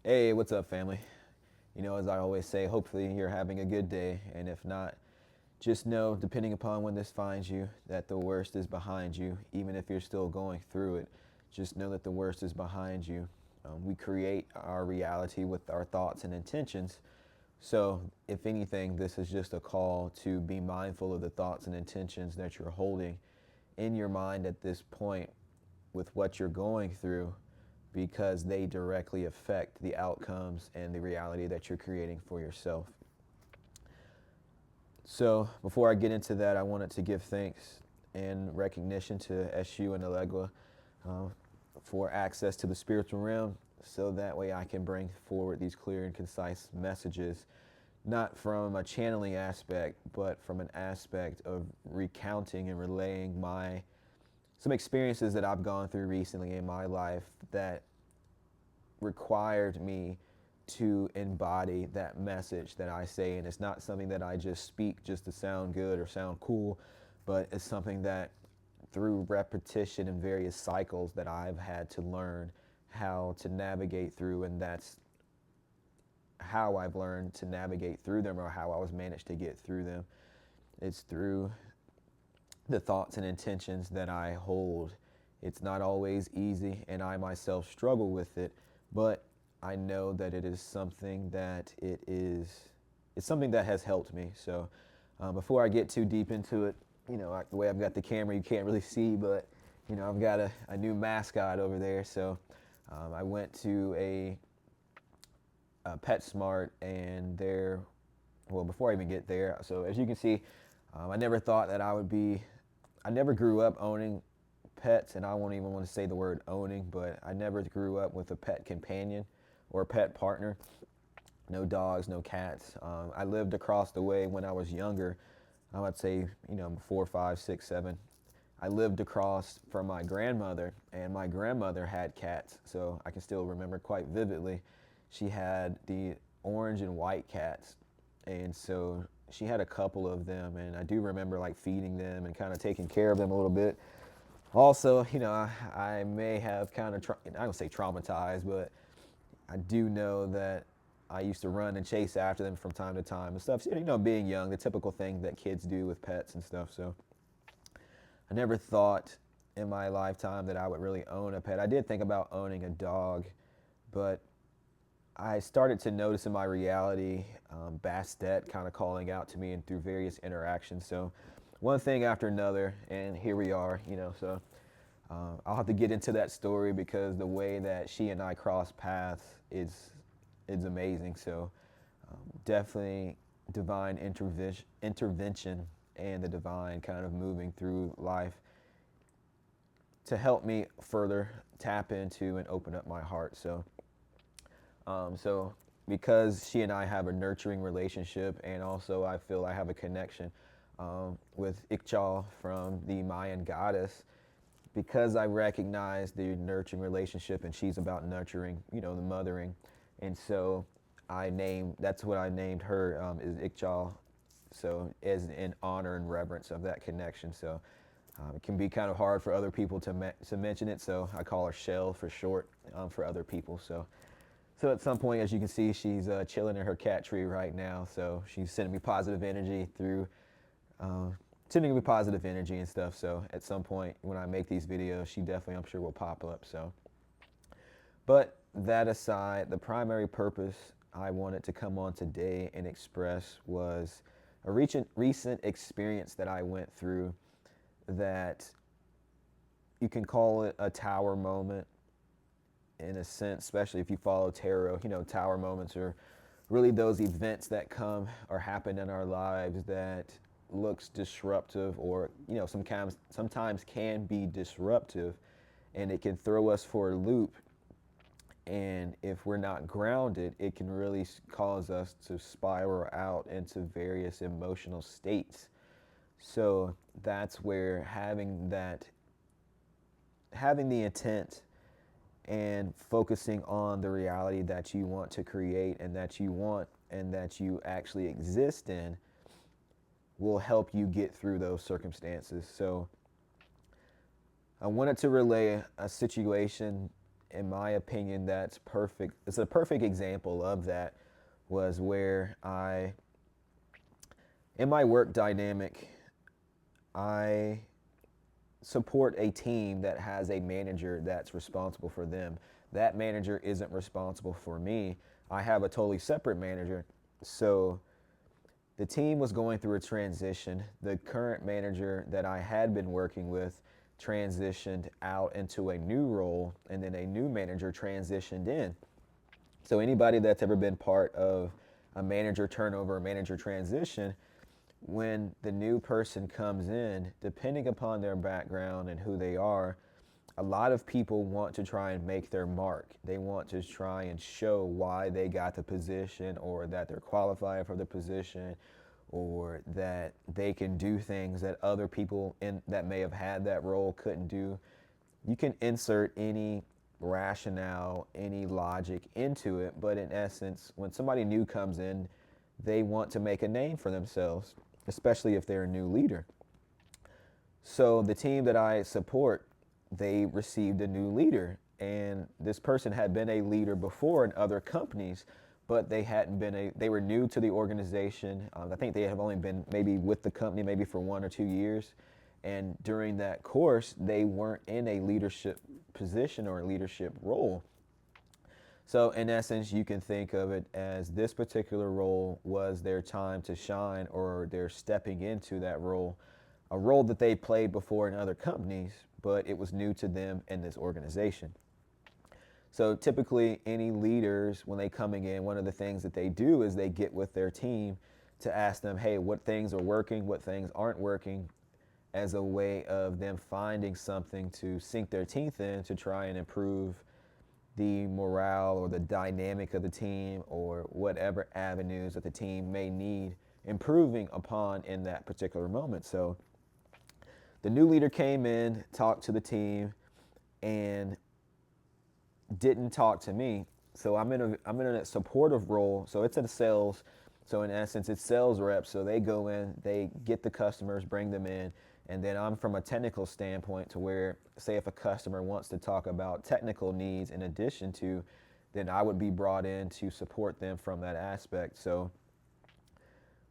Hey, what's up, family? As I always say, hopefully you're having a good day. And if not, just know, depending upon when this finds you, that the worst is behind you. Even if you're still going through it, just know that the worst is behind you. We create our reality with our thoughts and intentions. So, if anything, this is just a call to be mindful of the thoughts and intentions that you're holding in your mind at this point with what you're going through, because they directly affect the outcomes and the reality that you're creating for yourself. So, before I get into that, I wanted to give thanks and recognition to SU and Allegua uh, for access to the spiritual realm, so that way I can bring forward these clear and concise messages, not from a channeling aspect, but from an aspect of recounting and relaying some experiences that I've gone through recently in my life that required me to embody that message that I say. And it's not something that I just speak just to sound good or sound cool, but it's something that through repetition and various cycles that I've had to learn how to navigate through. And that's how I've learned to navigate through them, or how I was managed to get through them. It's through the thoughts and intentions that I hold. It's not always easy, and I myself struggle with it, but I know that it is something that it's something that has helped me. So, before I get too deep into it, the way I've got the camera, you can't really see, but I've got a new mascot over there. So, I went to a PetSmart, and well, before I even get there, so as you can see, I never thought that I never grew up owning pets, and I won't even want to say the word owning, but I never grew up with a pet companion or a pet partner. No dogs, no cats. I lived across the way when I was younger. I would say, 4, 5, 6, 7. I lived across from my grandmother, and my grandmother had cats, so I can still remember quite vividly. She had the orange and white cats, and so she had a couple of them, and I do remember like feeding them and kind of taking care of them a little bit. Also, I may have kind of, I don't say traumatized, but I do know that I used to run and chase after them from time to time and stuff. So, being young, the typical thing that kids do with pets and stuff. So I never thought in my lifetime that I would really own a pet. I did think about owning a dog, but I started to notice in my reality Bastet kind of calling out to me and through various interactions. So one thing after another, and here we are, So I'll have to get into that story because the way that she and I cross paths is amazing. So definitely divine intervention and the divine kind of moving through life to help me further tap into and open up my heart. So because she and I have a nurturing relationship, and also I feel I have a connection with Ikchal from the Mayan goddess, because I recognize the nurturing relationship, and she's about nurturing, the mothering, and so that's what I named her, is Ikchal, so as in honor and reverence of that connection. So it can be kind of hard for other people to mention it, so I call her Shell for short, for other people. So at some point, as you can see, she's chilling in her cat tree right now. So she's sending me positive energy uh, sending me positive energy and stuff. So at some point when I make these videos, she definitely, I'm sure, will pop up. So, but that aside, the primary purpose I wanted to come on today and express was a recent experience that I went through, that you can call it a tower moment in a sense, especially if you follow tarot. Tower moments are really those events that come or happen in our lives that looks disruptive, or sometimes can be disruptive, and it can throw us for a loop. And if we're not grounded, it can really cause us to spiral out into various emotional states. So that's where having the intent and focusing on the reality that you want to create, and that you actually exist in, will help you get through those circumstances. So I wanted to relay a situation in my opinion, that's perfect. It's a perfect example of that. Was where in my work dynamic, I support a team that has a manager that's responsible for them. That manager isn't responsible for me. I have a totally separate manager. So the team was going through a transition. The current manager that I had been working with transitioned out into a new role, and then a new manager transitioned in. So anybody that's ever been part of a manager turnover, a manager transition, when the new person comes in, depending upon their background and who they are, a lot of people want to try and make their mark. They want to try and show why they got the position, or that they're qualified for the position, or that they can do things that other people that may have had that role couldn't do. You can insert any rationale, any logic into it, but in essence, when somebody new comes in, they want to make a name for themselves, especially if they're a new leader. So the team that I support, they received a new leader, and this person had been a leader before in other companies, but they were new to the organization. I think they have only been maybe with the company maybe for 1 or 2 years. And during that course, they weren't in a leadership position or a leadership role. So in essence, you can think of it as this particular role was their time to shine, or they're stepping into that role, a role that they played before in other companies, but it was new to them in this organization. So typically any leaders, when they coming in, one of the things that they do is they get with their team to ask them, hey, what things are working, what things aren't working, as a way of them finding something to sink their teeth in to try and improve the morale or the dynamic of the team, or whatever avenues that the team may need improving upon in that particular moment. So the new leader came in, talked to the team, and didn't talk to me. So I'm in a supportive role. So it's in sales. So in essence, it's sales reps. So they go in, they get the customers, bring them in, and then I'm from a technical standpoint to where, say if a customer wants to talk about technical needs in addition to, then I would be brought in to support them from that aspect. So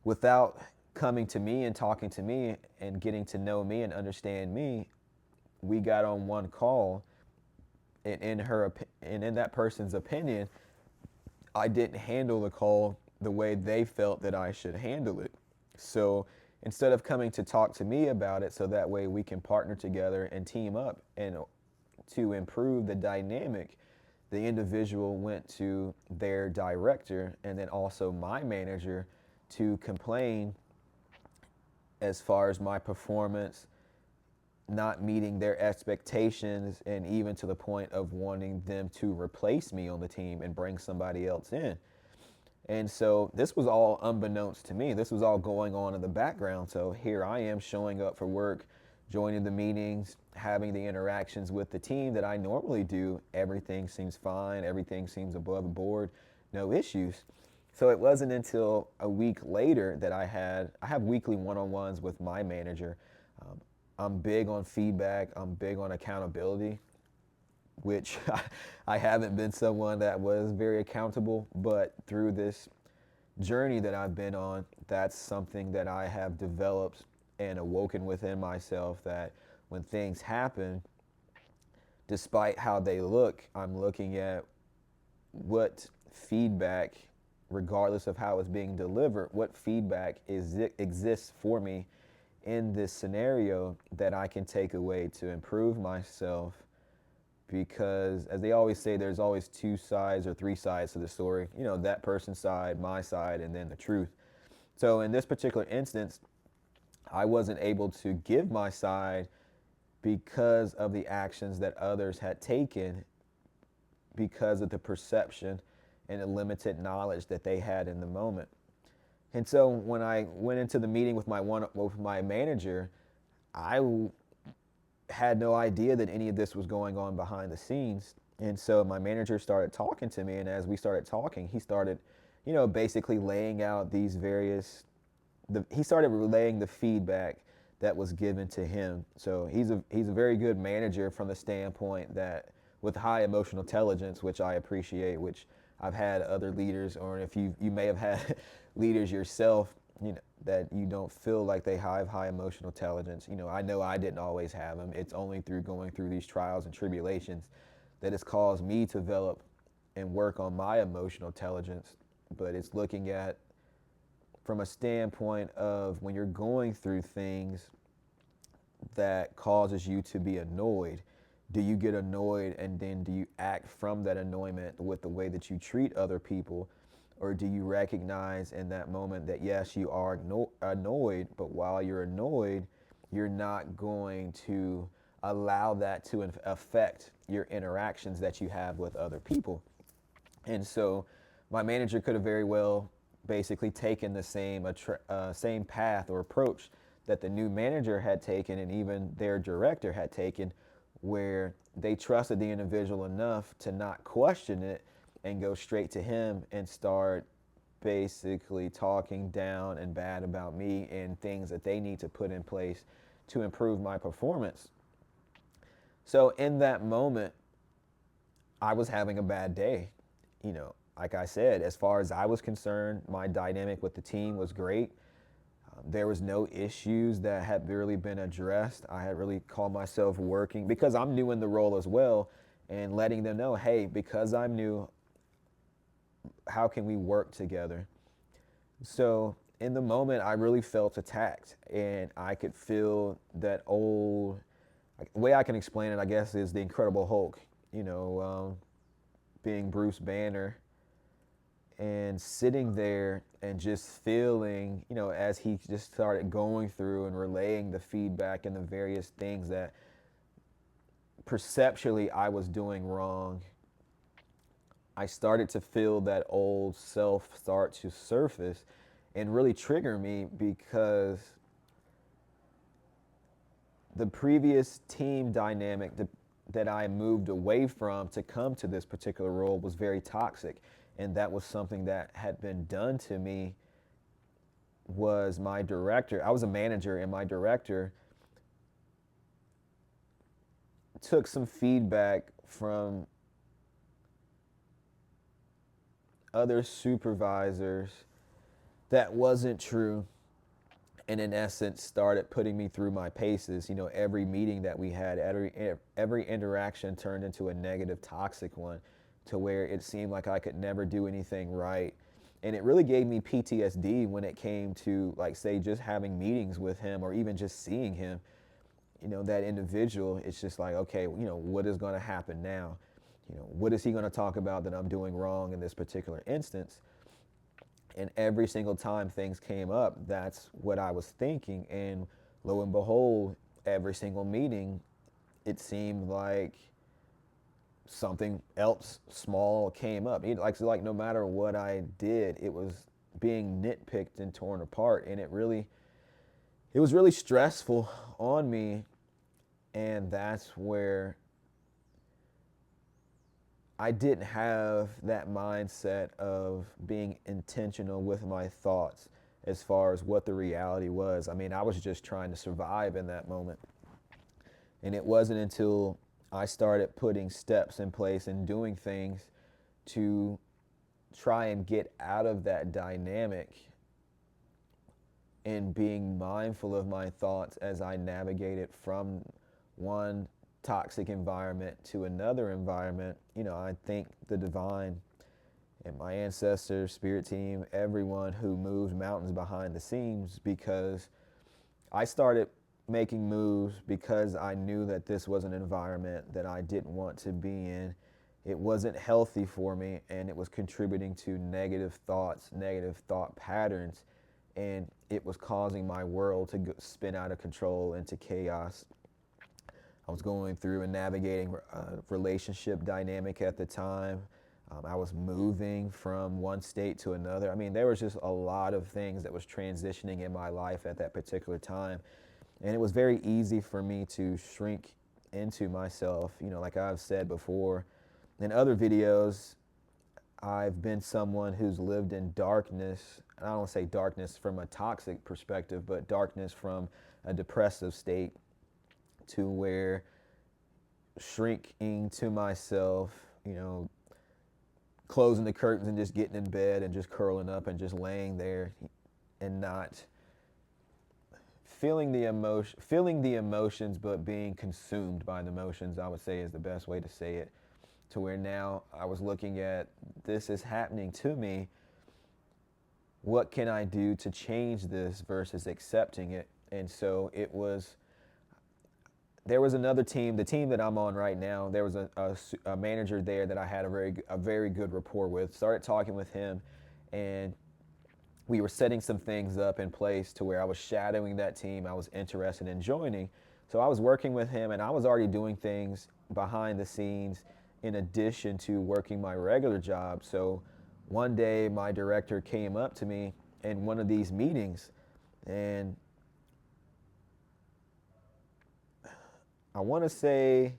without coming to me and talking to me and getting to know me and understand me, we got on one call, and in that person's opinion, I didn't handle the call the way they felt that I should handle it. So instead of coming to talk to me about it, so that way we can partner together and team up and to improve the dynamic, the individual went to their director and then also my manager to complain as far as my performance not meeting their expectations, and even to the point of wanting them to replace me on the team and bring somebody else in. And so this was all unbeknownst to me. This was all going on in the background. So here I am showing up for work, joining the meetings, having the interactions with the team that I normally do. Everything seems fine. Everything seems above board. No issues. So it wasn't until a week later that I have weekly one-on-ones with my manager. I'm big on feedback. I'm big on accountability, which I haven't been someone that was very accountable, but through this journey that I've been on, that's something that I have developed and awoken within myself, that when things happen, despite how they look, I'm looking at what feedback, regardless of how it's being delivered, what feedback exists for me in this scenario that I can take away to improve myself. Because as they always say, there's always 2 sides or 3 sides to the story. You know, that person's side, my side, and then the truth. So in this particular instance, I wasn't able to give my side because of the actions that others had taken, because of the perception and the limited knowledge that they had in the moment. And so when I went into the meeting with my manager, I had no idea that any of this was going on behind the scenes. And so my manager started talking to me, and as we started talking, he started, basically laying out these he started relaying the feedback that was given to him. So he's a very good manager from the standpoint that with high emotional intelligence, which I appreciate, which I've had other leaders, or if you may have had leaders yourself, that you don't feel like they have high emotional intelligence. I know I didn't always have them. It's only through going through these trials and tribulations that it's caused me to develop and work on my emotional intelligence. But it's looking at from a standpoint of when you're going through things that causes you to be annoyed, do you get annoyed and then do you act from that annoyment with the way that you treat other people? Or do you recognize in that moment that yes, you are annoyed, but while you're annoyed, you're not going to allow that to affect your interactions that you have with other people? And so my manager could have very well basically taken the same path or approach that the new manager had taken and even their director had taken, where they trusted the individual enough to not question it and go straight to him and start basically talking down and bad about me and things that they need to put in place to improve my performance. So in that moment, I was having a bad day. Like I said, as far as I was concerned, my dynamic with the team was great. There was no issues that had really been addressed. I had really called myself working because I'm new in the role as well, and letting them know, hey, because I'm new, how can we work together? So in the moment, I really felt attacked, and I could feel that old, the way I can explain it, I guess, is the Incredible Hulk, being Bruce Banner and sitting there and just feeling, as he just started going through and relaying the feedback and the various things that perceptually I was doing wrong, I started to feel that old self start to surface and really trigger me, because the previous team dynamic that I moved away from to come to this particular role was very toxic. And that was something that had been done to me. Was my director, I was a manager, and my director took some feedback from other supervisors that wasn't true, and in essence started putting me through my paces. Every meeting that we had, every interaction turned into a negative, toxic one, to where it seemed like I could never do anything right. And it really gave me PTSD when it came to, like, say, just having meetings with him or even just seeing him, that individual. It's just like, okay, what is going to happen now? What is he going to talk about that I'm doing wrong in this particular instance? And every single time things came up, that's what I was thinking. And lo and behold, every single meeting, it seemed like something else small came up. Like no matter what I did, it was being nitpicked and torn apart, and it was really stressful on me. And that's where I didn't have that mindset of being intentional with my thoughts as far as what the reality was. I mean, I was just trying to survive in that moment. And it wasn't until I started putting steps in place and doing things to try and get out of that dynamic and being mindful of my thoughts as I navigated from one toxic environment to another environment. I thank the divine and my ancestors, spirit team, everyone who moved mountains behind the scenes, because I started making moves because I knew that this was an environment that I didn't want to be in. It wasn't healthy for me, and it was contributing to negative thoughts, negative thought patterns, and it was causing my world to spin out of control into chaos. I was going through and navigating a relationship dynamic at the time. I was moving from one state to another. I mean, there was just a lot of things that was transitioning in my life at that particular time. And it was very easy for me to shrink into myself. Like I've said before in other videos, I've been someone who's lived in darkness. I don't want to say darkness from a toxic perspective, but darkness from a depressive state, to where shrinking to myself, closing the curtains and just getting in bed and just curling up and just laying there and not feeling the emotions, but being consumed by the emotions, I would say, is the best way to say it. To where now I was looking at, this is happening to me. What can I do to change this versus accepting it? And so there was another team, the team that I'm on right now. There was a manager there that I had a very good rapport with. Started talking with him, and we were setting some things up in place to where I was shadowing that team. I was interested in joining. So I was working with him, and I was already doing things behind the scenes in addition to working my regular job. So one day my director came up to me in one of these meetings, and I want to say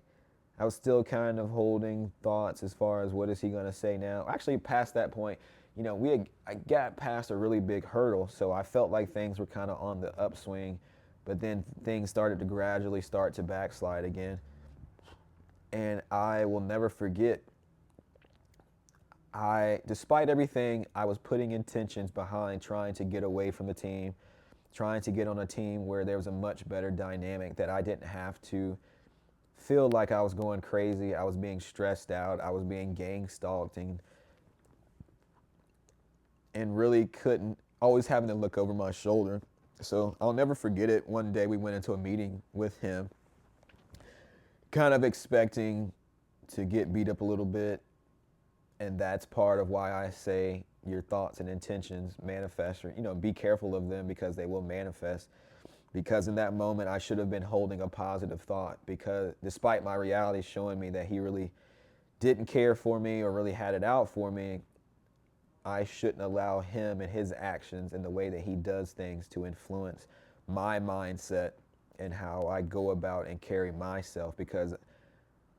I was still kind of holding thoughts as far as what is he going to say now. Actually, past that point, I got past a really big hurdle, so I felt like things were kind of on the upswing, but then things started to gradually start to backslide again. And I will never forget, despite everything, I was putting intentions behind trying to get away from the team, trying to get on a team where there was a much better dynamic, that I didn't have to feel like I was going crazy. I was being stressed out. I was being gang stalked, and really couldn't, always having to look over my shoulder. So I'll never forget it. One day we went into a meeting with him, kind of expecting to get beat up a little bit. And that's part of why I say your thoughts and intentions manifest, or, be careful of them, because they will manifest. Because in that moment, I should have been holding a positive thought, because despite my reality showing me that he really didn't care for me or really had it out for me, I shouldn't allow him and his actions and the way that he does things to influence my mindset and how I go about and carry myself. Because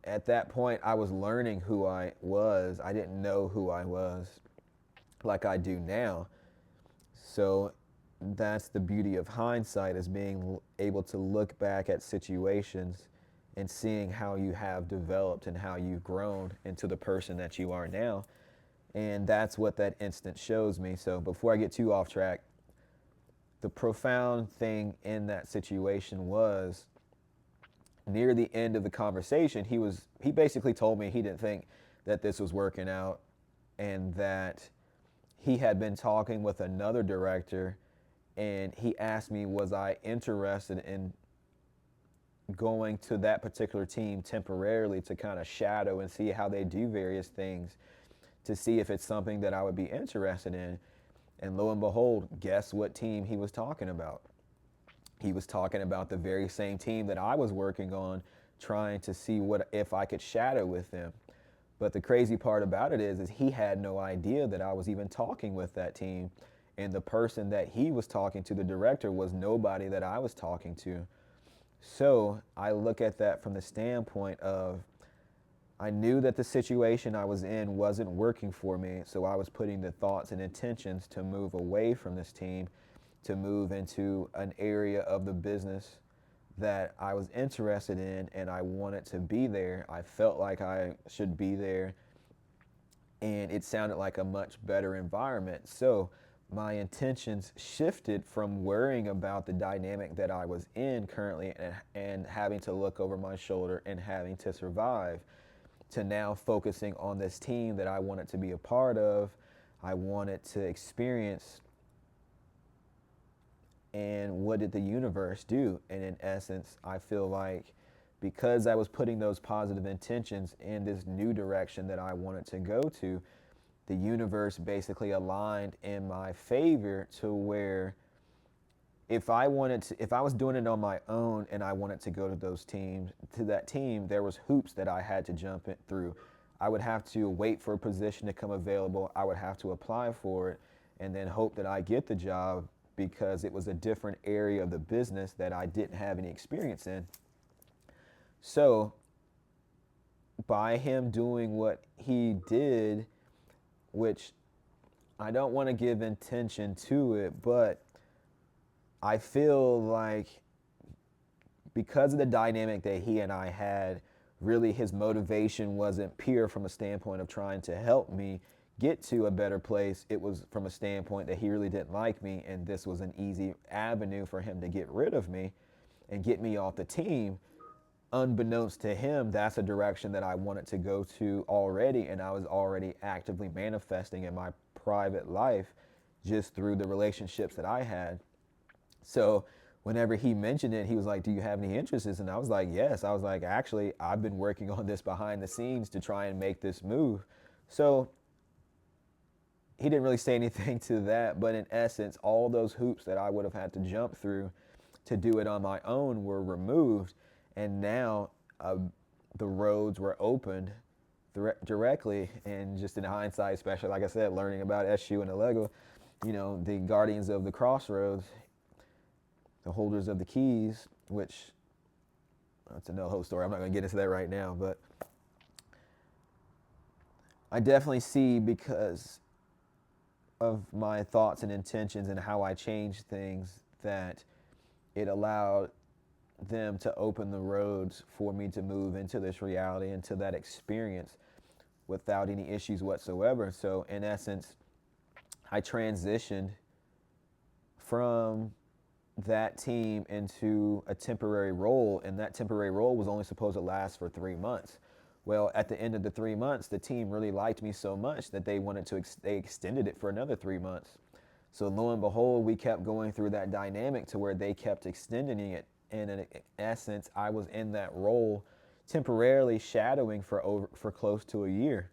at that point, I was learning who I was. I didn't know who I was like I do now. So that's the beauty of hindsight, is being able to look back at situations and seeing how you have developed and how you've grown into the person that you are now. And that's what that instant shows me. So before I get too off track, the profound thing in that situation was, near the end of the conversation, he basically told me he didn't think that this was working out, and that he had been talking with another director, and he asked me, was I interested in going to that particular team temporarily to kind of shadow and see how they do various things, to see if it's something that I would be interested in. And lo and behold, guess what team he was talking about? He was talking about the very same team that I was working on, trying to see if I could shadow with them. But the crazy part about it is he had no idea that I was even talking with that team. And the person that he was talking to, the director, was nobody that I was talking to. So I look at that from the standpoint of, I knew that the situation I was in wasn't working for me, so I was putting the thoughts and intentions to move away from this team, to move into an area of the business that I was interested in and I wanted to be there. I felt like I should be there, and it sounded like a much better environment. So my intentions shifted from worrying about the dynamic that I was in currently and having to look over my shoulder and having to survive, to now focusing on this team that I wanted to be a part of, I wanted to experience. And what did the universe do? And in essence, I feel like, because I was putting those positive intentions in this new direction that I wanted to go to, the universe basically aligned in my favor, to where if I was doing it on my own and I wanted to go to that team, there was hoops that I had to jump through. I would have to wait for a position to come available. I would have to apply for it and then hope that I get the job, because it was a different area of the business that I didn't have any experience in. So by him doing what he did, which I don't want to give intention to it, but I feel like, because of the dynamic that he and I had, really his motivation wasn't pure from a standpoint of trying to help me get to a better place. It was from a standpoint that he really didn't like me, and this was an easy avenue for him to get rid of me and get me off the team. Unbeknownst to him, that's a direction that I wanted to go to already, and I was already actively manifesting in my private life just through the relationships that I had. So whenever he mentioned it, he was like, "Do you have any interests?" And I was like, "Yes." I was like, "Actually, I've been working on this behind the scenes to try and make this move." So he didn't really say anything to that, but in essence, all those hoops that I would have had to jump through to do it on my own were removed, and now the roads were opened directly. And just in hindsight, especially like I said, learning about SU and Allegro, the guardians of the crossroads, the holders of the keys, which that's another whole story. I'm not going to get into that right now, but I definitely see, because of my thoughts and intentions and how I changed things, that it allowed them to open the roads for me to move into this reality, into that experience without any issues whatsoever. So in essence, I transitioned from that team into a temporary role, and that temporary role was only supposed to last for 3 months. Well, at the end of the 3 months, the team really liked me so much that they extended it for another 3 months. So lo and behold, we kept going through that dynamic to where they kept extending it. And in essence, I was in that role temporarily shadowing for close to a year.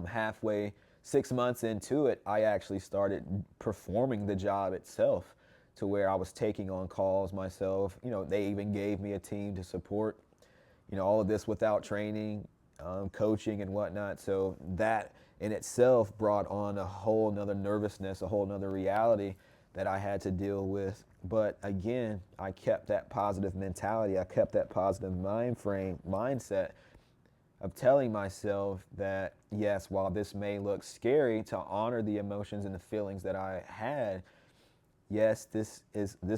Halfway, 6 months into it, I actually started performing the job itself, to where I was taking on calls myself. They even gave me a team to support, all of this without training, coaching and whatnot. So that in itself brought on a whole nother nervousness, a whole nother reality that I had to deal with. But again, I kept that positive mentality. I kept that positive mindset of telling myself that, yes, while this may look scary, to honor the emotions and the feelings that I had. Yes, this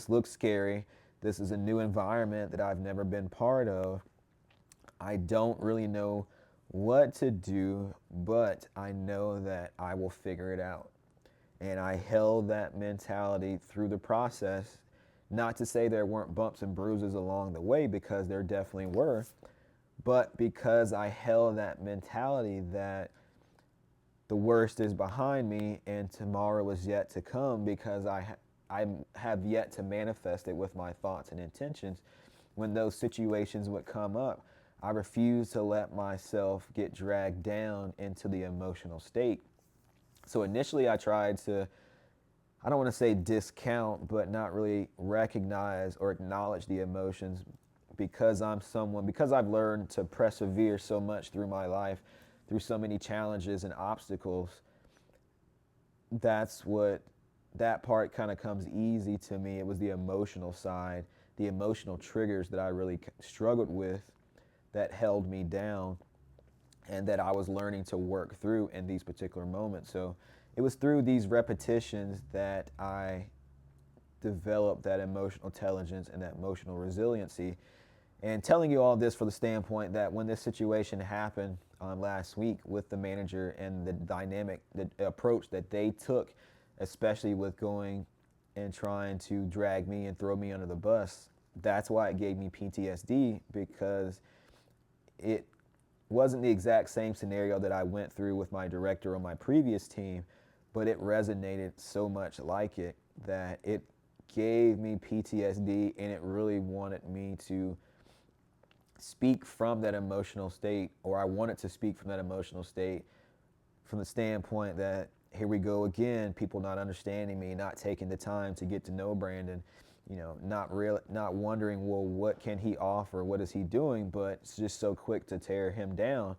looks scary. This is a new environment that I've never been part of. I don't really know what to do, but I know that I will figure it out. And I held that mentality through the process. Not to say there weren't bumps and bruises along the way, because there definitely were, but because I held that mentality that the worst is behind me and tomorrow is yet to come, because I have yet to manifest it with my thoughts and intentions. When those situations would come up, I refused to let myself get dragged down into the emotional state. So initially I tried to, I don't want to say discount, but not really recognize or acknowledge the emotions, because because I've learned to persevere so much through my life, through so many challenges and obstacles. That part kind of comes easy to me. It was the emotional side, the emotional triggers that I really struggled with, that held me down, and that I was learning to work through in these particular moments. So it was through these repetitions that I developed that emotional intelligence and that emotional resiliency. And telling you all this for the standpoint that when this situation happened last week with the manager and the approach that they took, especially with going and trying to drag me and throw me under the bus, that's why it gave me PTSD, because it wasn't the exact same scenario that I went through with my director on my previous team, but it resonated so much like it that it gave me PTSD, and it really wanted me to speak from that emotional state, or I wanted to speak from that emotional state, from the standpoint that here we go again, people not understanding me, not taking the time to get to know Brandon, not wondering, well, what can he offer, what is he doing, but it's just so quick to tear him down.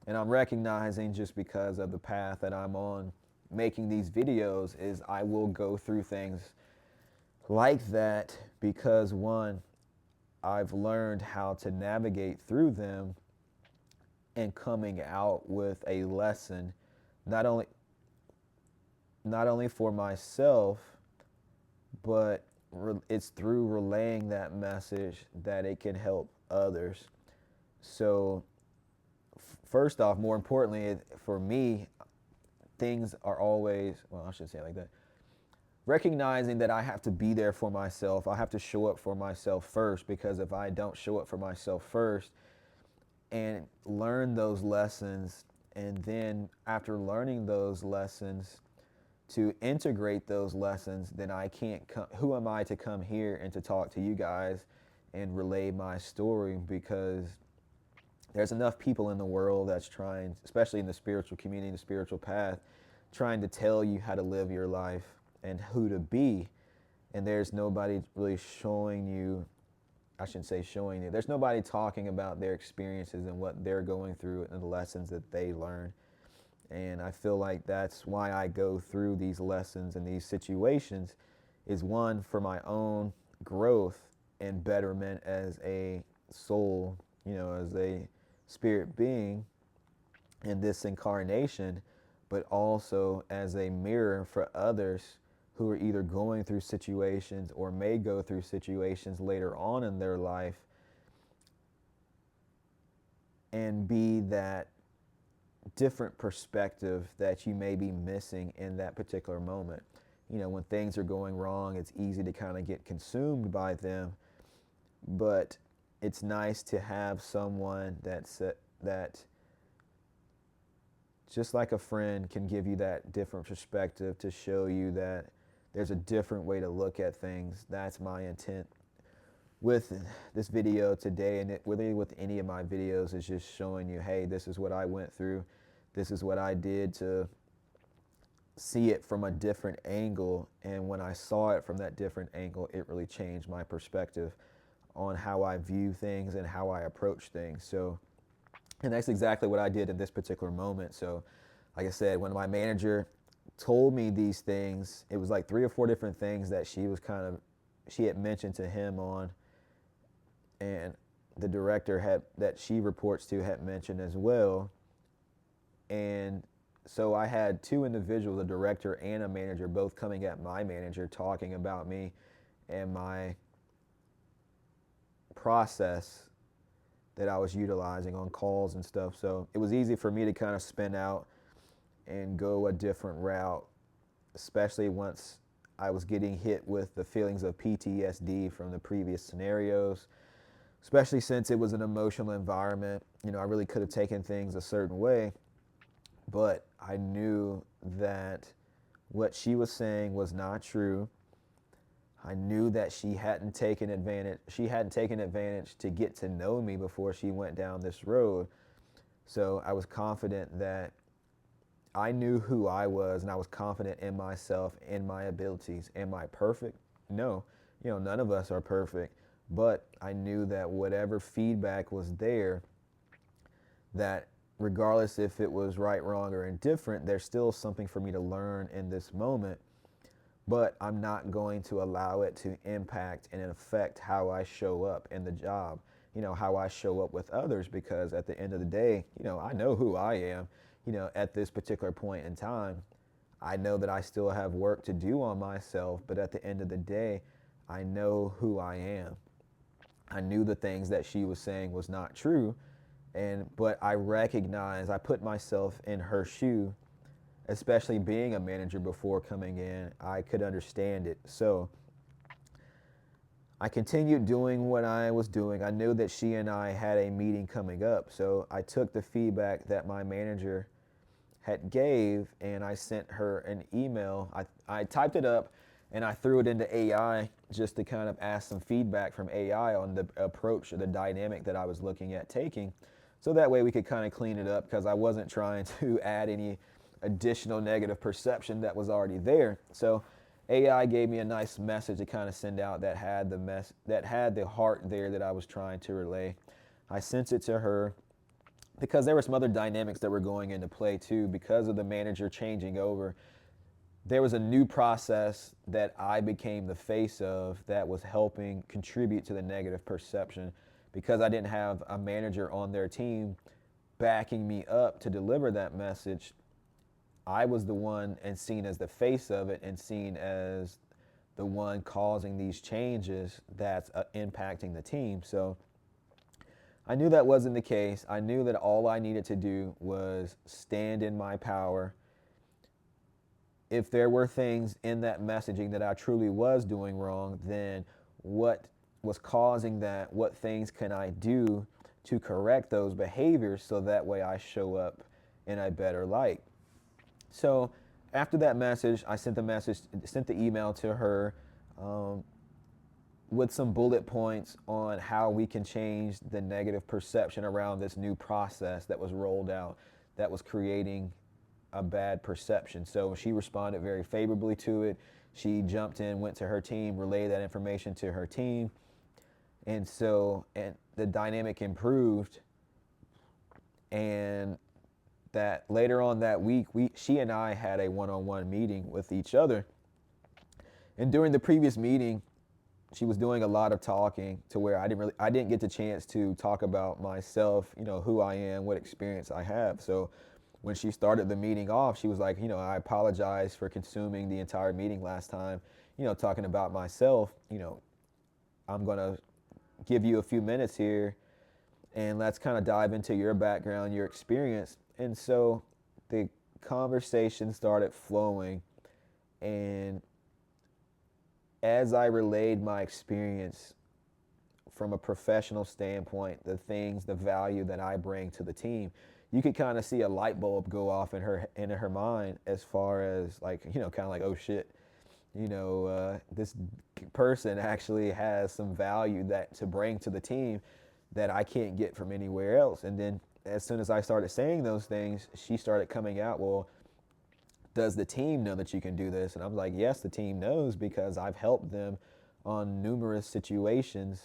And I'm recognizing, just because of the path that I'm on making these videos, is I will go through things like that, because one, I've learned how to navigate through them, and coming out with a lesson, not only for myself, but it's through relaying that message that it can help others. So first off, more importantly, for me, things are always, well, I shouldn't say it like that. Recognizing that I have to be there for myself. I have to show up for myself first, because if I don't show up for myself first and learn those lessons, and then after learning those lessons, to integrate those lessons, then I can't come, who am I to come here and to talk to you guys and relay my story? Because there's enough people in the world that's trying, especially in the spiritual community, the spiritual path, trying to tell you how to live your life and who to be. And there's nobody really showing you, I shouldn't say showing you, there's nobody talking about their experiences and what they're going through and the lessons that they learn. And I feel like that's why I go through these lessons and these situations, is one, for my own growth and betterment as a soul, as a spirit being in this incarnation, but also as a mirror for others who are either going through situations or may go through situations later on in their life, and be that different perspective that you may be missing in that particular moment. When things are going wrong, it's easy to kind of get consumed by them, but it's nice to have someone that just like a friend can give you that different perspective to show you that there's a different way to look at things. That's my intent with this video today, and really with any of my videos, is just showing you, hey, this is what I went through. This is what I did to see it from a different angle. And when I saw it from that different angle, it really changed my perspective on how I view things and how I approach things. So, and that's exactly what I did in this particular moment. So, like I said, when my manager told me these things, it was like 3 or 4 different things that she had mentioned to him on, and the director that she reports to had mentioned as well. And so I had 2 individuals, a director and a manager, both coming at my manager, talking about me and my process that I was utilizing on calls and stuff. So it was easy for me to kind of spin out and go a different route, especially once I was getting hit with the feelings of PTSD from the previous scenarios, especially since it was an emotional environment. I really could have taken things a certain way, but I knew that what she was saying was not true. I knew that she hadn't taken advantage to get to know me before she went down this road. So I was confident that I knew who I was, and I was confident in myself, in my abilities. Am I perfect? No. None of us are perfect. But I knew that whatever feedback was there, that regardless if it was right, wrong, or indifferent, there's still something for me to learn in this moment. But I'm not going to allow it to impact and affect how I show up in the job, how I show up with others, because at the end of the day, I know who I am, at this particular point in time. I know that I still have work to do on myself, but at the end of the day, I know who I am. I knew the things that she was saying was not true, but I put myself in her shoe, especially being a manager before coming in. I could understand it. So I continued doing what I was doing. I knew that she and I had a meeting coming up, so I took the feedback that my manager had gave, and I sent her an email. I typed it up and I threw it into AI just to kind of ask some feedback from AI on the approach or the dynamic that I was looking at taking, so that way we could kind of clean it up, because I wasn't trying to add any additional negative perception that was already there. So AI gave me a nice message to kind of send out that had the heart there that I was trying to relay. I sent it to her because there were some other dynamics that were going into play too. Because of the manager changing over, there was a new process that I became the face of that was helping contribute to the negative perception, because I didn't have a manager on their team backing me up to deliver that message. I was the one and seen as the face of it, and seen as the one causing these changes that's impacting the team. So I knew that wasn't the case. I knew that all I needed to do was stand in my power. If there were things in that messaging that I truly was doing wrong, then what was causing that? What things can I do to correct those behaviors so that way I show up in a better light? So after that message, I sent the email to her, um, with some bullet points on how we can change the negative perception around this new process that was rolled out that was creating a bad perception. So she responded very favorably to it. She jumped in, went to her team, relayed that information to her team. And the dynamic improved. And that later on that week, she and I had a one-on-one meeting with each other. And during the previous meeting, she was doing a lot of talking to where I didn't get the chance to talk about myself, who I am, what experience I have. So when she started the meeting off, she was like, I apologize for consuming the entire meeting last time, talking about myself. I'm going to give you a few minutes here and let's kind of dive into your background, your experience. And so the conversation started flowing, and as I relayed my experience from a professional standpoint, the value that I bring to the team, you could kind of see a light bulb go off in her mind, as far as like, kind of like, oh shit, this person actually has some value that to bring to the team that I can't get from anywhere else. And then as soon as I started saying those things, she started coming out, well, does the team know that you can do this? And I'm like, yes, the team knows, because I've helped them on numerous situations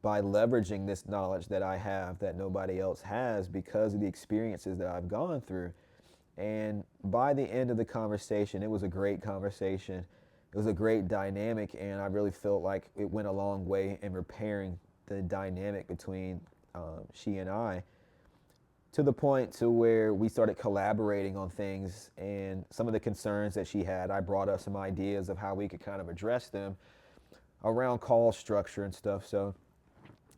by leveraging this knowledge that I have that nobody else has, because of the experiences that I've gone through. And by the end of the conversation, it was a great conversation. It was a great dynamic, and I really felt like it went a long way in repairing the dynamic between she and I, to the point to where we started collaborating on things, and some of the concerns that she had, I brought up some ideas of how we could kind of address them around call structure and stuff. So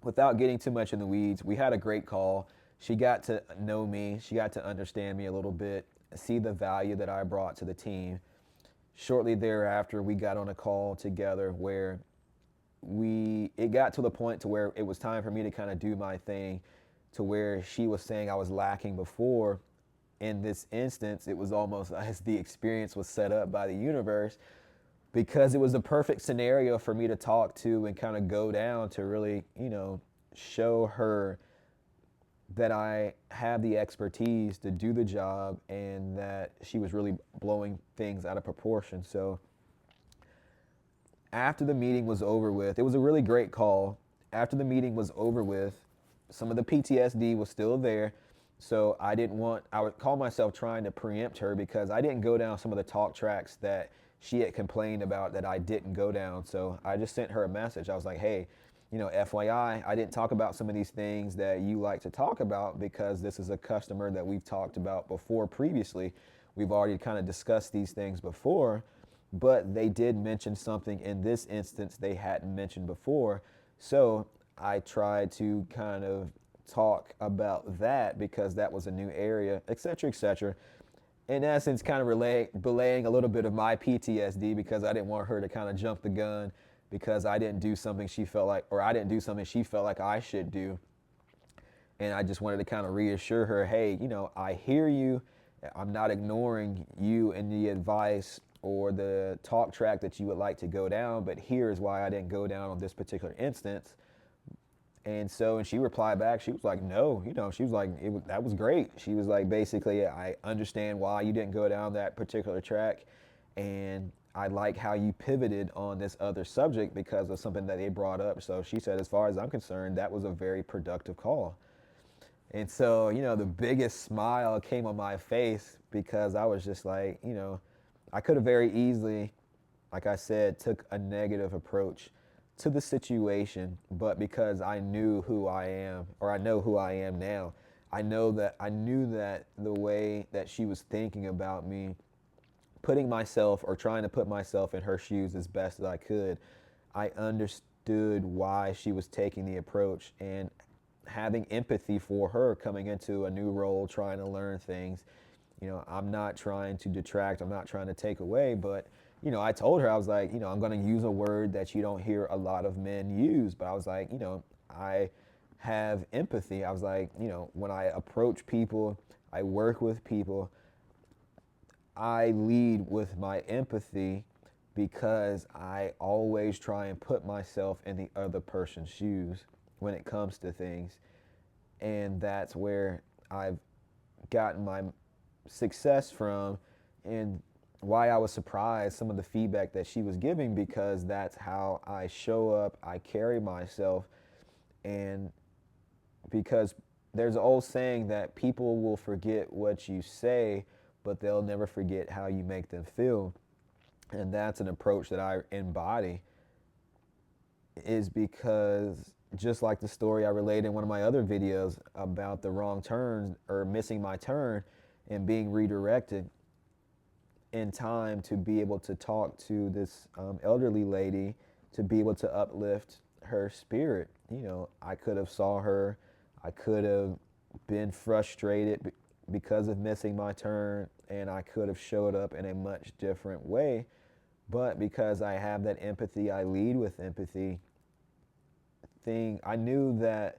without getting too much in the weeds, we had a great call. She got to know me. She got to understand me a little bit, see the value that I brought to the team. Shortly thereafter, we got on a call together where it got to the point to where it was time for me to kind of do my thing, to where she was saying I was lacking before. In this instance, it was almost as the experience was set up by the universe, because it was the perfect scenario for me to talk to and kind of go down to really, show her that I have the expertise to do the job, and that she was really blowing things out of proportion. So after the meeting was over with, it was a really great call. After the meeting was over with, some of the PTSD was still there. So I would call myself trying to preempt her, because I didn't go down some of the talk tracks that she had complained about that I didn't go down. So I just sent her a message. I was like, hey, FYI, I didn't talk about some of these things that you like to talk about, because this is a customer that we've talked about before previously. We've already kind of discussed these things before, but they did mention something in this instance they hadn't mentioned before. So I tried to kind of talk about that, because that was a new area, et cetera, et cetera. In essence, kind of belaying a little bit of my PTSD, because I didn't want her to kind of jump the gun, because I didn't do something she felt like, or I didn't do something she felt like I should do. And I just wanted to kind of reassure her, hey, I hear you. I'm not ignoring you and the advice or the talk track that you would like to go down, but here's why I didn't go down on this particular instance. And she replied back. She was like, no, she was like, that was great. She was like, basically, I understand why you didn't go down that particular track. And I like how you pivoted on this other subject because of something that they brought up. So she said, as far as I'm concerned, that was a very productive call. And so, the biggest smile came on my face, because I was just like, I could have very easily, like I said, took a negative approach to the situation, but because I knew who I am, or I know who I am now, I knew that the way that she was thinking about me, putting myself or trying to put myself in her shoes as best as I could, I understood why she was taking the approach, and having empathy for her coming into a new role, trying to learn things. I'm not trying to detract, I'm not trying to take away, but I told her, I was like, I'm going to use a word that you don't hear a lot of men use, but I was like, I have empathy. I was like, when I approach people, I work with people, I lead with my empathy because I always try and put myself in the other person's shoes when it comes to things. And that's where I've gotten my success from, and why I was surprised some of the feedback that she was giving, because that's how I show up, I carry myself. And because there's an old saying that people will forget what you say, but they'll never forget how you make them feel. And that's an approach that I embody, is because just like the story I relayed in one of my other videos about the wrong turns or missing my turn and being redirected in time to be able to talk to this elderly lady, to be able to uplift her spirit. I could have saw her, I could have been frustrated because of missing my turn, and I could have showed up in a much different way. But because I have that empathy, I lead with empathy. I knew that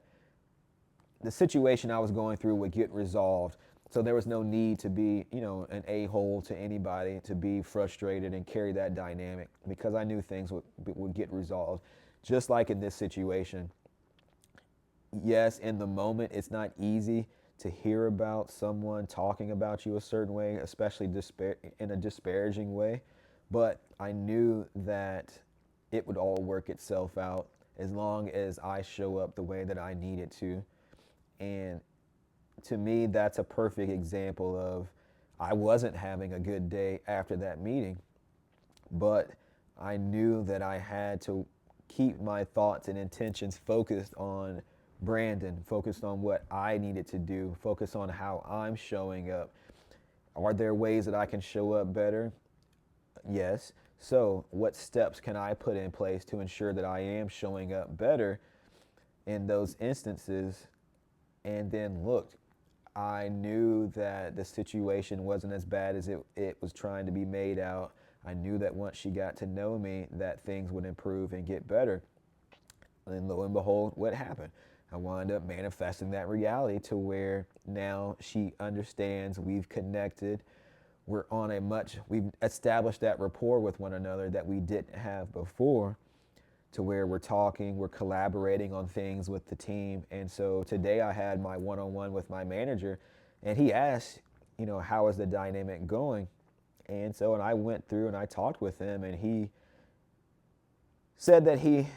the situation I was going through would get resolved. So there was no need to be, an a-hole to anybody, to be frustrated and carry that dynamic, because I knew things would get resolved. Just like in this situation, yes, in the moment, it's not easy to hear about someone talking about you a certain way, especially in a disparaging way. But I knew that it would all work itself out as long as I show up the way that I needed to. And to me, that's a perfect example of, I wasn't having a good day after that meeting, but I knew that I had to keep my thoughts and intentions focused on Brandon, focused on what I needed to do, focused on how I'm showing up. Are there ways that I can show up better? Yes. So, what steps can I put in place to ensure that I am showing up better in those instances? And then look, I knew that the situation wasn't as bad as it was trying to be made out. I knew that once she got to know me, that things would improve and get better. And lo and behold, what happened? I wound up manifesting that reality to where now she understands, we've connected, we've established that rapport with one another that we didn't have before, to where we're talking, we're collaborating on things with the team. And so today I had my one-on-one with my manager, and he asked, how is the dynamic going? And I went through and I talked with him, and he said that he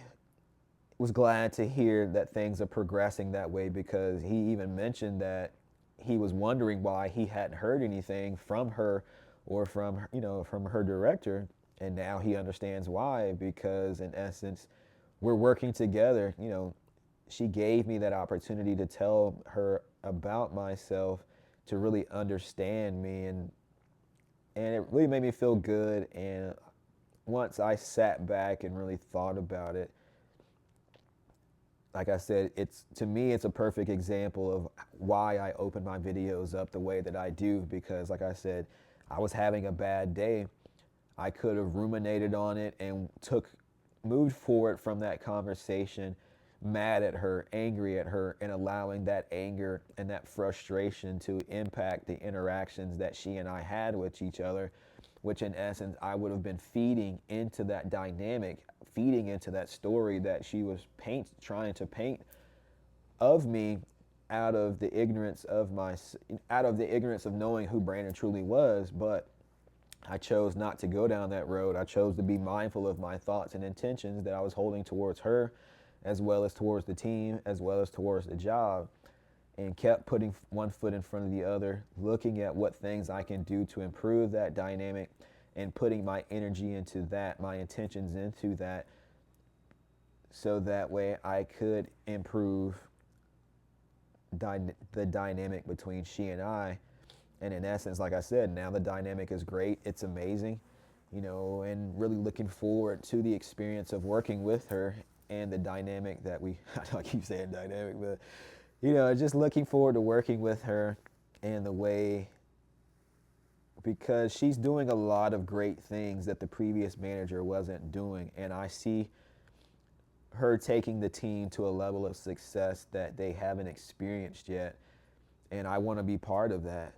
was glad to hear that things are progressing that way, because he even mentioned that he was wondering why he hadn't heard anything from her or from her director. And now he understands why, because in essence, we're working together. She gave me that opportunity to tell her about myself, to really understand me, and it really made me feel good. And once I sat back and really thought about it, like I said, to me, it's a perfect example of why I open my videos up the way that I do, because like I said, I was having a bad day. I could have ruminated on it and moved forward from that conversation, mad at her, angry at her, and allowing that anger and that frustration to impact the interactions that she and I had with each other, which in essence, I would have been feeding into that dynamic, feeding into that story that she was trying to paint of me, out of the ignorance of knowing who Brandon truly was. But I chose not to go down that road. I chose to be mindful of my thoughts and intentions that I was holding towards her, as well as towards the team, as well as towards the job, and kept putting one foot in front of the other, looking at what things I can do to improve that dynamic, and putting my energy into that, my intentions into that, so that way I could improve the dynamic between she and I. And in essence, like I said, now the dynamic is great. It's amazing, and really looking forward to the experience of working with her and the dynamic that I keep saying dynamic, but just looking forward to working with her and the way, because she's doing a lot of great things that the previous manager wasn't doing. And I see her taking the team to a level of success that they haven't experienced yet. And I want to be part of that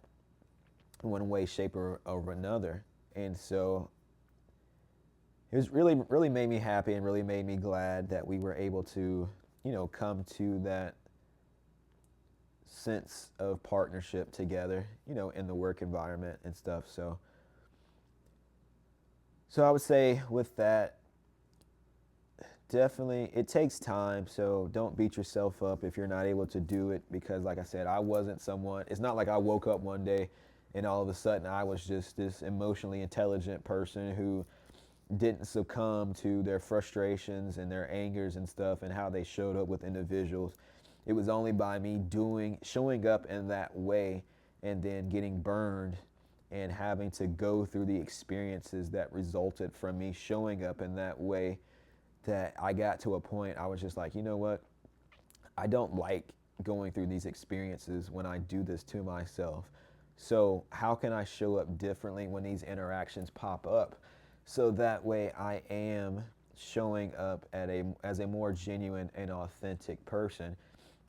in one way, shape, or another. And so it was really made me happy and really made me glad that we were able to, come to that sense of partnership together, in the work environment and stuff. So I would say with that, definitely it takes time. So don't beat yourself up if you're not able to do it, because like I said, I wasn't someone, it's not like I woke up one day and all of a sudden I was just this emotionally intelligent person who didn't succumb to their frustrations and their angers and stuff and how they showed up with individuals. It was only by me showing up in that way and then getting burned and having to go through the experiences that resulted from me showing up in that way that I got to a point I was just like, you know what? I don't like going through these experiences when I do this to myself. So, how can I show up differently when these interactions pop up? So that way I am showing up as a more genuine and authentic person.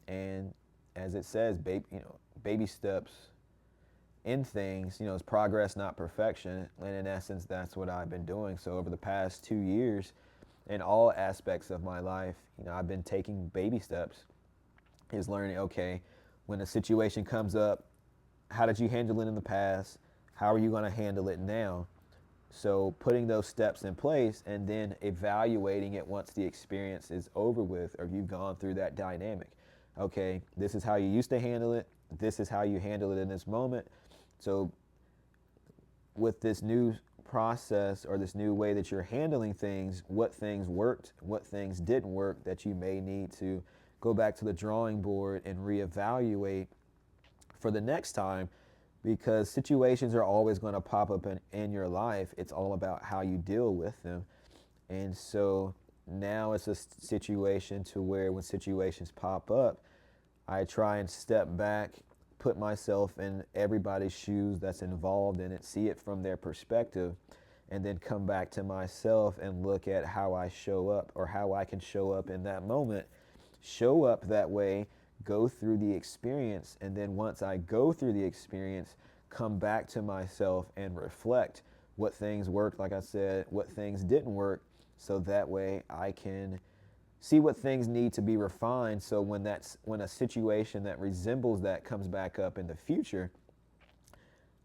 And as it says, baby steps in things, it's progress, not perfection. And in essence, that's what I've been doing. So over the past 2 years, in all aspects of my life, I've been taking baby steps. Is learning, okay, when a situation comes up, how did you handle it in the past? How are you going to handle it now? So putting those steps in place and then evaluating it once the experience is over with, or you've gone through that dynamic. Okay, this is how you used to handle it. This is how you handle it in this moment. So with this new process or this new way that you're handling things, what things worked, what things didn't work that you may need to go back to the drawing board and reevaluate for the next time, because situations are always going to pop up in your life. It's all about how you deal with them. And so now it's a situation to where when situations pop up, I try and step back, put myself in everybody's shoes that's involved in it, see it from their perspective, and then come back to myself and look at how I show up or how I can show up in that moment. Show up that way, go through the experience, and then once I go through the experience, come back to myself and reflect what things worked, like I said, what things didn't work, so that way I can see what things need to be refined. So when a situation that resembles that comes back up in the future,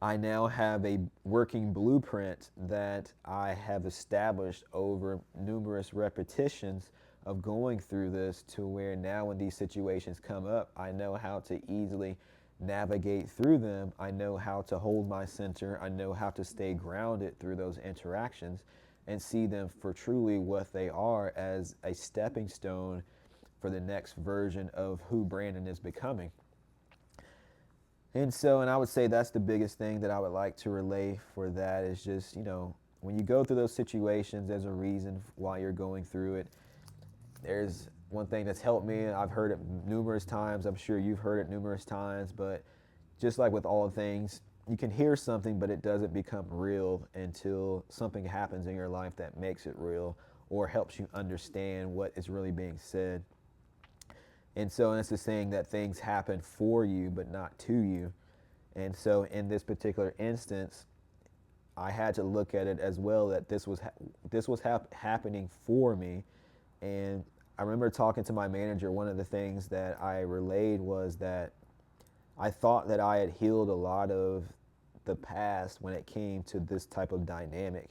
I now have a working blueprint that I have established over numerous repetitions of going through this, to where now when these situations come up, I know how to easily navigate through them. I know how to hold my center. I know how to stay grounded through those interactions and see them for truly what they are, as a stepping stone for the next version of who Brandon is becoming. And I would say that's the biggest thing that I would like to relay for that is just, when you go through those situations, there's a reason why you're going through it. There's one thing that's helped me, I've heard it numerous times, I'm sure you've heard it numerous times, but just like with all things, you can hear something, but it doesn't become real until something happens in your life that makes it real or helps you understand what is really being said. And it's the saying that things happen for you, but not to you. And so in this particular instance, I had to look at it as well, that this was happening for me. And I remember talking to my manager, one of the things that I relayed was that I thought that I had healed a lot of the past when it came to this type of dynamic,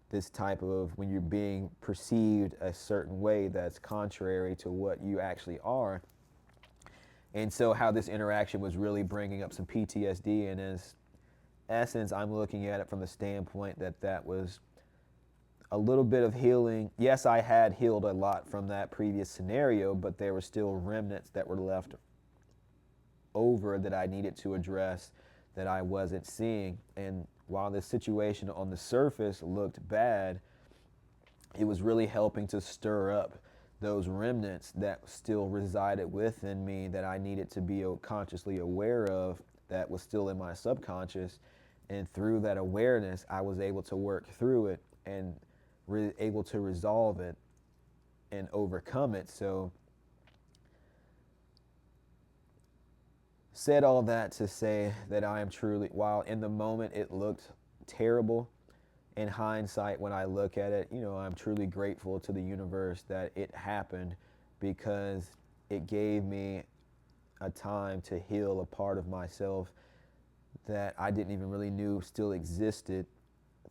this type of when you're being perceived a certain way that's contrary to what you actually are. And so how this interaction was really bringing up some PTSD, and in essence, I'm looking at it from the standpoint that that was a little bit of healing. Yes, I had healed a lot from that previous scenario, but there were still remnants that were left over that I needed to address that I wasn't seeing. And while the situation on the surface looked bad, it was really helping to stir up those remnants that still resided within me that I needed to be consciously aware of, that was still in my subconscious. And through that awareness, I was able to work through it and able to resolve it and overcome it. So, said all that to say that I am truly, while in the moment it looked terrible, in hindsight, when I look at it, I'm truly grateful to the universe that it happened, because it gave me a time to heal a part of myself that I didn't even really knew still existed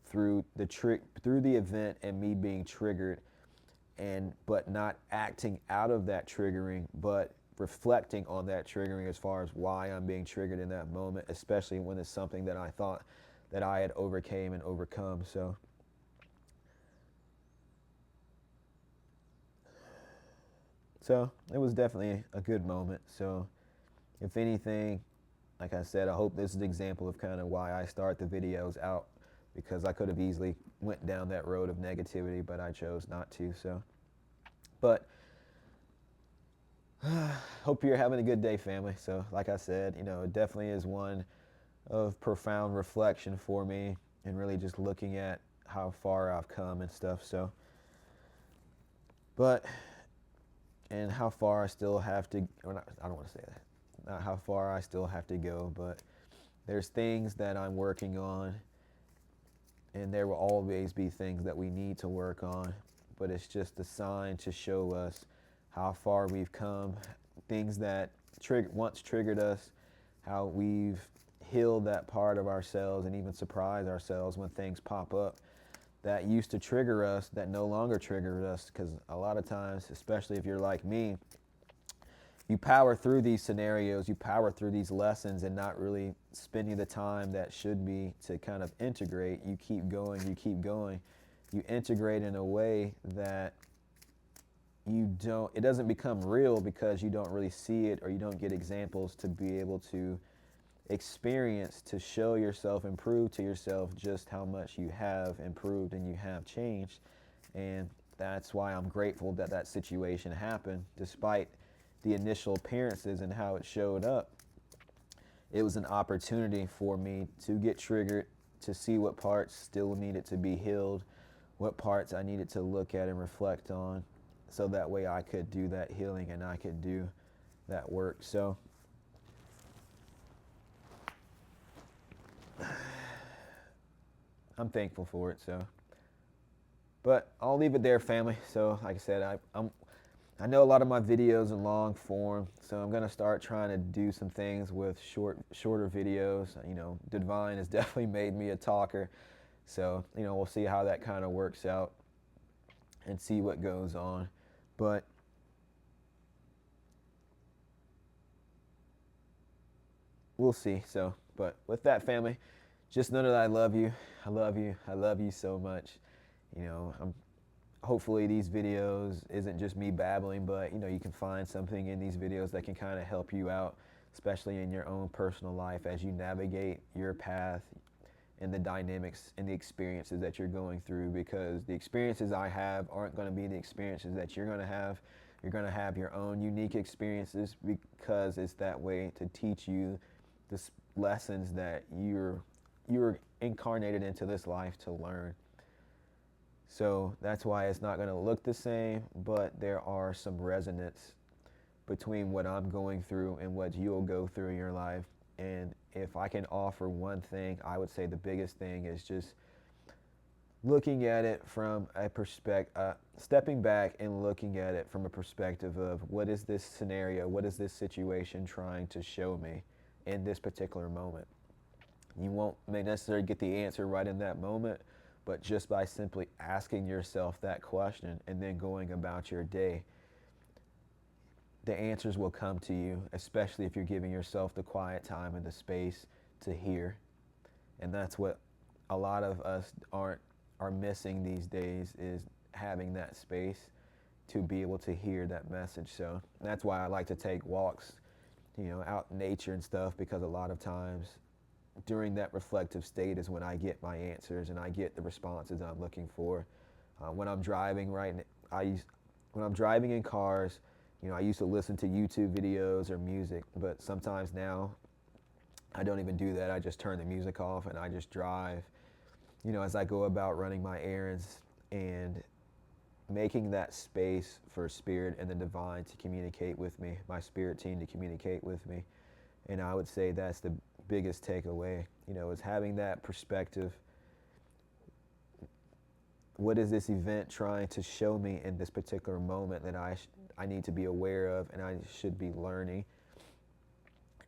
through the event and me being triggered, but not acting out of that triggering, but reflecting on that triggering as far as why I'm being triggered in that moment, especially when it's something that I thought that I had overcame and overcome. So it was definitely a good moment. So if anything, like I said, I hope this is an example of kind of why I start the videos out, because I could have easily went down that road of negativity, but I chose not to. So, but hope you're having a good day, family. So like I said, it definitely is one of profound reflection for me, and really just looking at how far I've come and stuff. So, and how far I still have to, or not, I don't want to say that, not how far I still have to go, but there's things that I'm working on, and there will always be things that we need to work on, but it's just a sign to show us how far we've come, things that once triggered us, how we've healed that part of ourselves, and even surprise ourselves when things pop up that used to trigger us that no longer trigger us. Because a lot of times, especially if you're like me, you power through these scenarios, you power through these lessons, and not really spending the time that should be to kind of integrate. You keep going, you integrate in a way that it doesn't become real, because you don't really see it, or you don't get examples to be able to experience, to show yourself and prove to yourself just how much you have improved and you have changed. And that's why I'm grateful that that situation happened, despite the initial appearances and how it showed up. It was an opportunity for me to get triggered, to see what parts still needed to be healed, what parts I needed to look at and reflect on, so that way I could do that healing and I could do that work. So I'm thankful for it. So, but I'll leave it there, family. So like I said, I know a lot of my videos are long form, so I'm gonna start trying to do some things with shorter videos. Divine has definitely made me a talker, so we'll see how that kind of works out and see what goes on. But we'll see. So, but with that, family, just know that I love you. I love you. I love you so much. Hopefully these videos isn't just me babbling, but you can find something in these videos that can kind of help you out, especially in your own personal life as you navigate your path and the dynamics and the experiences that you're going through, because the experiences I have aren't going to be the experiences that you're going to have. You're going to have your own unique experiences, because it's that way to teach you the lessons that you're incarnated into this life to learn. So that's why it's not going to look the same, but there are some resonance between what I'm going through and what you'll go through in your life. And if I can offer one thing, I would say the biggest thing is just looking at it from a perspective, stepping back and looking at it from a perspective of, what is this scenario, what is this situation trying to show me in this particular moment. You won't necessarily get the answer right in that moment, but just by simply asking yourself that question and then going about your day, the answers will come to you, especially if you're giving yourself the quiet time and the space to hear. And that's what a lot of us are missing these days, is having that space to be able to hear that message. So that's why I like to take walks, out in nature and stuff, because a lot of times during that reflective state is when I get my answers and I get the responses I'm looking for. When I'm driving, right, when I'm driving in cars, I used to listen to YouTube videos or music, but sometimes now I don't even do that. I just turn the music off and I just drive, as I go about running my errands and making that space for spirit and the divine to communicate with me, my spirit team to communicate with me. And I would say that's the biggest takeaway, is having that perspective. What is this event trying to show me in this particular moment that I need to be aware of and I should be learning?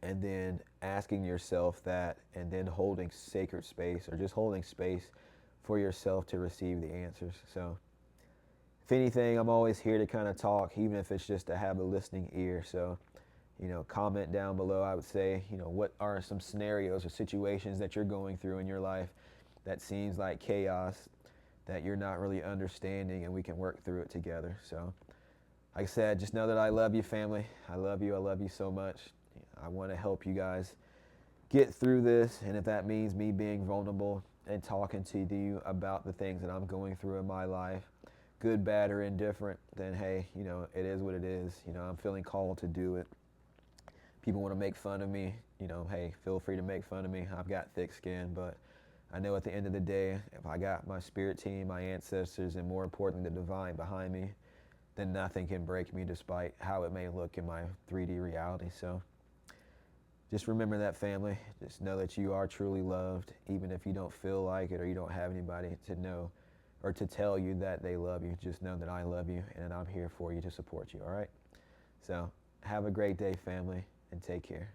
And then asking yourself that, and then holding sacred space or just holding space for yourself to receive the answers. So if anything, I'm always here to kind of talk, even if it's just to have a listening ear. So, comment down below. I would say, what are some scenarios or situations that you're going through in your life that seems like chaos, that you're not really understanding, and we can work through it together. So, like I said, just know that I love you, family. I love you. I love you so much. I want to help you guys get through this, and if that means me being vulnerable and talking to you about the things that I'm going through in my life, good, bad, or indifferent, then hey, it is what it is. I'm feeling called to do it. People want to make fun of me, hey, feel free to make fun of me. I've got thick skin, but I know at the end of the day, if I got my spirit team, my ancestors, and more importantly, the divine behind me, then nothing can break me despite how it may look in my 3D reality. So just remember that, family. Just know that you are truly loved, even if you don't feel like it or you don't have anybody to know or to tell you that they love you. Just know that I love you and I'm here for you to support you, all right? So have a great day, family, and take care.